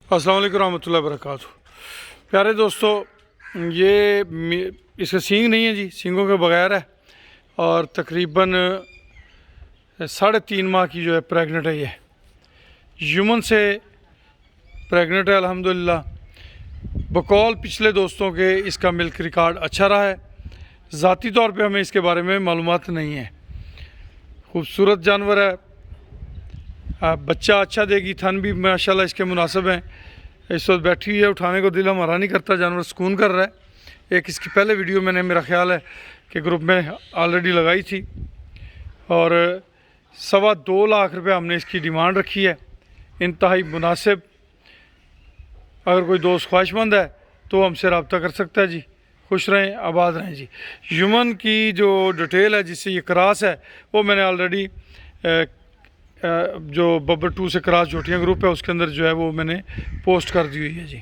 अस्सलाम वालेकुम रहमतुल्लाहि वबरकातुहू। प्यारे दोस्तों, ये इसके सींग नहीं है जी, सींगों के बगैर है और तकरीबन 3.5 माह की जो है प्रेग्नेंट है। ये यूमन से प्रेग्नेंट है अल्हम्दुलिल्लाह। बकौल पिछले दोस्तों के इसका मिल्क रिकॉर्ड अच्छा रहा है। ज़ाती तौर पे हमें इसके बारे में मालूमात नहीं है। खूबसूरत जानवर है, बच्चा अच्छा देगी, थन भी माशाल्लाह इसके मुनासिब हैं। इस वक्त बैठी हुई है, उठाने को दिल हमारा नहीं करता, जानवर सुकून कर रहा है। एक इसकी पहले वीडियो मैंने, मेरा ख्याल है कि ग्रुप में ऑलरेडी लगाई थी और 2.25 लाख रुपये हमने इसकी डिमांड रखी है। इंतहाई मुनासिब। अगर कोई दोस्त ख्वाहिशमंद है तो हमसे रब्ता कर सकता है जी। खुश रहें, आबाद रहें जी। यूमन की जो डिटेल है जिससे ये क्रॉस है वो मैंने ऑलरेडी जो बब्बर 2 से क्रॉस जोटियाँ ग्रुप है उसके अंदर जो है वो मैंने पोस्ट कर दी हुई है जी।